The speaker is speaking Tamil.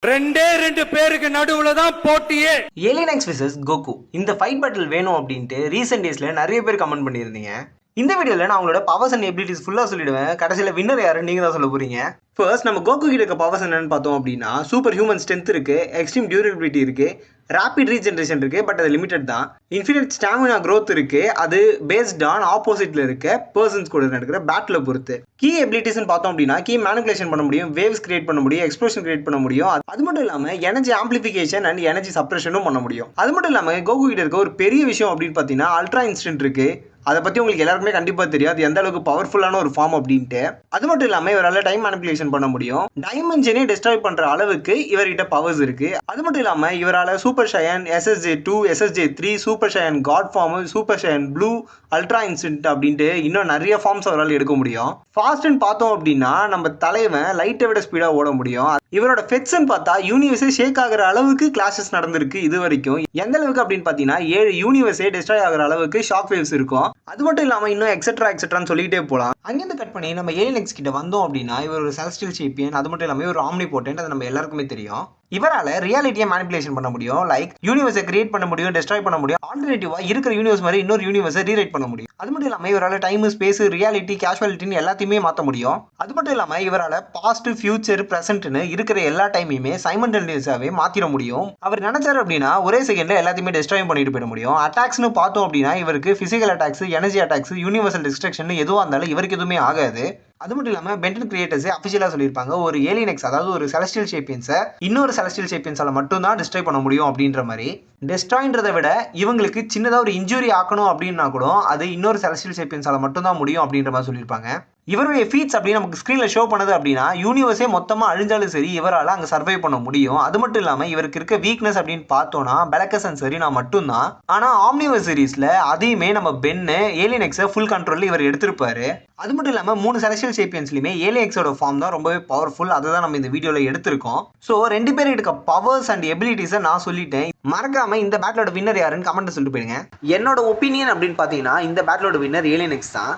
ரெண்டு பேருக்கு நடுவுல தான் போட்டியே. ஏலியன் எக்ஸ் vs கோகு இந்த ஃபைட் பேட்டில் வேணும் அப்படின்ட்டு ரீசெண்ட் டேஸ்ல நிறைய பேர் கமெண்ட் பண்ணியிருந்தீங்க. இந்த வீடியோல நான் உங்களோட பவர்ஸ் அண்ட் எபிலிட்டிஸ் ஃபுல்லா சொல்லிடுவேன். கடைசியில் வின்னர் யாரு நீங்க தான் சொல்ல போறீங்க. ஃபர்ஸ்ட் நம்ம கோகு கிட்ட இருக்க பவர்ஸ் என்னன்னு பார்த்தோம் அப்படின்னா சூப்பர் ஹியூமன் ஸ்ட்ரென்த் இருக்கு, எக்ஸ்ட்ரீம் டியூரபிலிட்டி இருக்கு, ரேபிட் ரீஜென்ரேஷன் இருக்கு, பட் அது லிமிடெட் தான். இன்ஃபினிட் ஸ்டாமினா growth இருக்கு, அது பேஸ்ட் ஆன் ஆப்போசிட்ல இருக்க பர்சன்ஸ் கூட நடக்கிற பேட்டில் பொறுத்து. கீ எபிலிட்டிஸ்னு பார்த்தோம் அப்படின்னா கீ மேனிபுலேஷன் பண்ண முடியும், வேவ்ஸ் கிரியேட் பண்ண முடியும், எக்ஸ்ப்ளோஷன் கிரியேட் பண்ண முடியும். அது மட்டும் இல்லாம எனர்ஜி ஆம்பிளிஃபிகேஷன் அண்ட் எனர்ஜி சப்ரஷனும் பண்ண முடியும். அது மட்டும் இல்லாம கோகு கிட்ட இருக்க ஒரு பெரிய விஷயம் அப்படின்னு பார்த்தீங்கன்னா அல்ட்ரா இன்ஸ்டன்ட் இருக்கு. அதை பற்றி உங்களுக்கு எல்லாருக்குமே கண்டிப்பாக தெரியும் அது எந்த அளவுக்கு பவர்ஃபுல்லான ஒரு ஃபார்ம் அப்படின்ட்டு. அது மட்டும் இல்லாமல் இவரால் டைம் மேனிபுலேஷன் பண்ண முடியும், டைமென்ஷனே டிஸ்ட்ராய் பண்ணுற அளவுக்கு இவர்கிட்ட பவர்ஸ் இருக்கு. அது மட்டும் இல்லாமல் இவரால் super Saiyan, SSJ2, SSJ3, super Saiyan god form, super Saiyan blue, ultra instant அப்படின்ட்டு இன்னும் நிறைய ஃபார்ம்ஸ் அவரால் எடுக்க முடியும். ஃபாஸ்ட்னு பார்த்தோம் அப்படின்னா நம்ம தலைவன் லைட்டை விட ஸ்பீடாக ஓட முடியும். இவரோட ஃபெட்ஸ்ன்னு பார்த்தா யூனிவர்ஸே ஷேக் ஆகிற அளவுக்கு கிளாஷஸ் நடந்திருக்கு இது வரைக்கும். எந்த அளவுக்கு அப்படின்னு பார்த்தீங்கன்னா 7 யூனிவர்ஸே டிஸ்ட்ராய் ஆகிற அளவுக்கு ஷாக் வேவ்ஸ் இருக்கும். அது மட்டும் இல்லாமல் இன்னும் எக்ஸெட்ரான்னு சொல்லிட்டே போகலாம். அங்கேருந்து கட் பண்ணி நம்ம ஏலியன் எக்ஸ் கிட்ட வந்தோம் அப்படின்னா இவர் ஒரு செலஸ்டியல் சாம்பியன். அது மட்டும் இல்லாமல் ஒரு ஆம்னிபோட்டன்ட், அது நம்ம எல்லாருக்குமே தெரியும். இவரால் ரியாலிட்டியை மேனிபுலேஷன் பண்ண முடியும், லைக் யூனிவர்ஸை கிரியேட் பண்ண முடியும், டிஸ்ட்ராய் பண்ண முடியும், ஆல்டர்னேட்டிவா இருக்கிற யூனிவர்ஸ் மாதிரி இன்னொரு யூனிவர்ஸை ரீரைட் பண்ண முடியும். அது மட்டும் இல்லாமல் இவரால் டைம், ஸ்பேஸ், ரியாலிட்டி, கேஷுவாலிட்டின்னு எல்லாத்தையுமே மாற்ற முடியும். அது மட்டும் இல்லாமல் இவரால் பாஸ்ட், ஃபியூச்சர், ப்ரெசென்ட்னு இருக்கிற எல்லா டைமையுமே சைமல்டேனியஸாவே மாற்றிட முடியும். அவர் நினைச்சாரு அப்படின்னா ஒரே செகண்ட்ல எல்லாத்தையுமே டிஸ்ட்ராய் பண்ணிட்டு போயிட முடியும். அட்டாக்ஸ்னு பார்த்தோம் அப்படின்னா இவருக்கு physical attacks, energy attacks, universal destruction எதுவாக இருந்தாலும் இவருக்கு எதுவுமே ஆகாது. அது மட்டும் இல்லாமல் பென்டன் கிரியேட்டர்ஸே அஃபிஷியலாக சொல்லியிருப்பாங்க ஒரு ஏலியன் எக்ஸ் அதாவது ஒரு செலஸ்டியல் சாம்பியன்ஸை இன்னொரு செலஸ்டியல் சாம்பியன்ஸால் மட்டும்தான் டிஸ்ட்ராய் பண்ண முடியும் அப்படின்ற மாதிரி. டிஸ்ட்ராய்ன்றதை விட இவங்களுக்கு சின்னதாக ஒரு இன்ஜுரி ஆக்கணும் அப்படின்னா கூட அது இன்னொரு செலஸ்டியல் சாம்பியன்ஸால் மட்டும்தான் முடியும் அப்படின்ற மாதிரி சொல்லியிருப்பாங்க. இவருடைய ஃபீட்ஸ் அப்படி நமக்கு ஸ்க்ரீனில் ஷோ பண்ணது அப்படின்னா யூனிவர்ஸே மொத்தமாக அழிஞ்சாலும் சரி இவரால் அங்கே சர்வை பண்ண முடியும். அது மட்டும் இல்லாமல் இவருக்கு இருக்க வீக்னஸ் அப்படின்னு பார்த்தோன்னா பெலக்கஸ் அண்ட் சரினா மட்டும்தான். ஆனால் ஆம்னிவர்ஸ் சீரீஸில் அதையுமே நம்ம பென்னு ஏலியன் எக்ஸை ஃபுல் கண்ட்ரோலில் இவர் எடுத்திருப்பாரு. அது மட்டும் இல்லாமல் 3 செலஸ்டியல் சாம்பியன்ஸ்லையுமே ஏலியன் எக்ஸோட ஃபார்ம் தான் ரொம்பவே பவர்ஃபுல். அதை தான் நம்ம இந்த வீடியோவில் எடுத்திருக்கோம். ஸோ 2 பேர் இருக்க பவர்ஸ் அண்ட் எபிலிட்டிஸை நான் சொல்லிட்டேன். மறக்காம இந்த பேட்டிலோட வின்னர் யாருன்னு கமெண்ட் சொல்லிட்டு போயிடுங்க. என்னோட ஒப்பீனியன் அப்படின்னு பார்த்தீங்கன்னா இந்த பேட்டிலோட வின்னர் ஏலியன் எக்ஸ் தான்.